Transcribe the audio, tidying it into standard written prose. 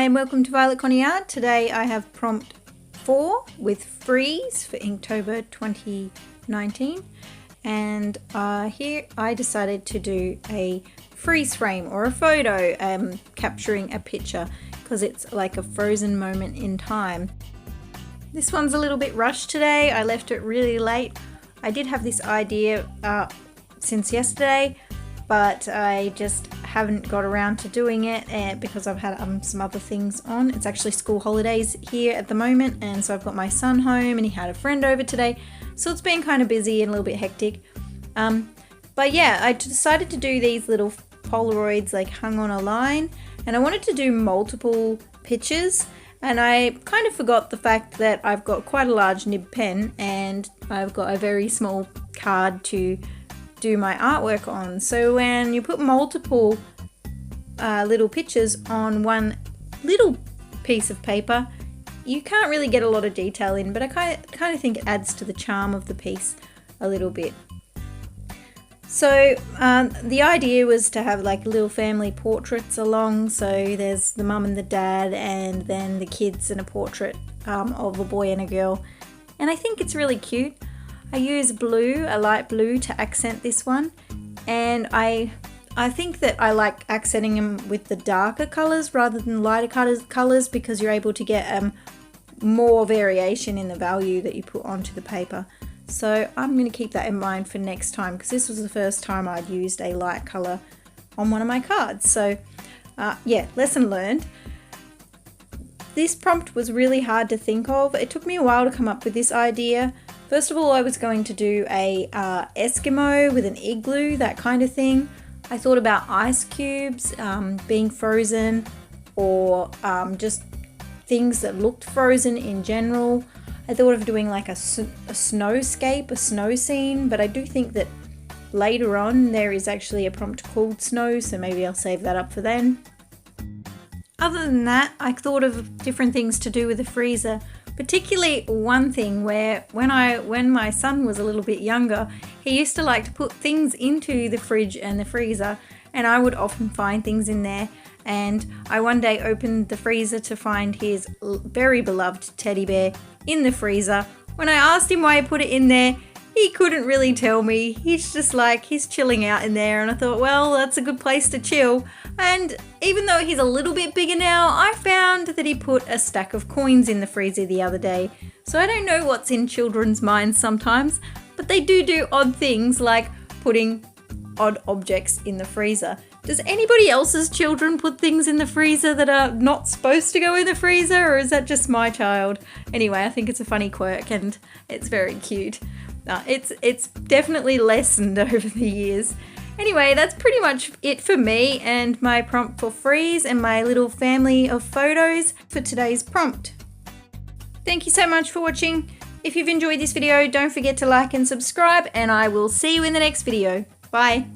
Hi and welcome to Violet Connie Art. Today I have prompt 4 with freeze for Inktober 2019, and here I decided to do a freeze frame or a photo capturing a picture because it's like a frozen moment in time. This one's a little bit rushed today. I left it really late. I did have this idea since yesterday, but I just haven't got around to doing it because I've had some other things on. It's actually school holidays here at the moment, and so I've got my son home and he had a friend over today, so it's been kind of busy and a little bit hectic. But yeah, I decided to do these little Polaroids like hung on a line, and I wanted to do multiple pictures, and I kind of forgot the fact that I've got quite a large nib pen and I've got a very small card to do my artwork on. So when you put multiple little pictures on one little piece of paper, you can't really get a lot of detail in, but I kind of think it adds to the charm of the piece a little bit. So the idea was to have like little family portraits along, so there's the mum and the dad and then the kids and a portrait of a boy and a girl, and I think it's really cute. I use blue, a light blue, to accent this one, and I think that I like accenting them with the darker colours rather than lighter colours because you're able to get more variation in the value that you put onto the paper. So I'm going to keep that in mind for next time, because this was the first time I'd used a light colour on one of my cards. So yeah, lesson learned. This prompt was really hard to think of. It took me a while to come up with this idea. First of all, I was going to do a Eskimo with an igloo, that kind of thing. I thought about ice cubes being frozen, or just things that looked frozen in general. I thought of doing like a snowscape, a snow scene, but I do think that later on there is actually a prompt called snow, so maybe I'll save that up for then. Other than that, I thought of different things to do with the freezer. Particularly one thing where when my son was a little bit younger, he used to like to put things into the fridge and the freezer, and I would often find things in there. And I one day opened the freezer to find his very beloved teddy bear in the freezer. When I asked him why he put it in there, he couldn't really tell me. He's just like, he's chilling out in there, and I thought, well, that's a good place to chill. And even though he's a little bit bigger now, I found that he put a stack of coins in the freezer the other day. So I don't know what's in children's minds sometimes, but they do odd things like putting odd objects in the freezer. Does anybody else's children put things in the freezer that are not supposed to go in the freezer, or is that just my child? Anyway, I think it's a funny quirk and it's very cute. It's definitely lessened over the years. Anyway, that's pretty much it for me and my prompt for freeze and my little family of photos for today's prompt. Thank you so much for watching. If you've enjoyed this video, don't forget to like and subscribe, and I will see you in the next video. Bye.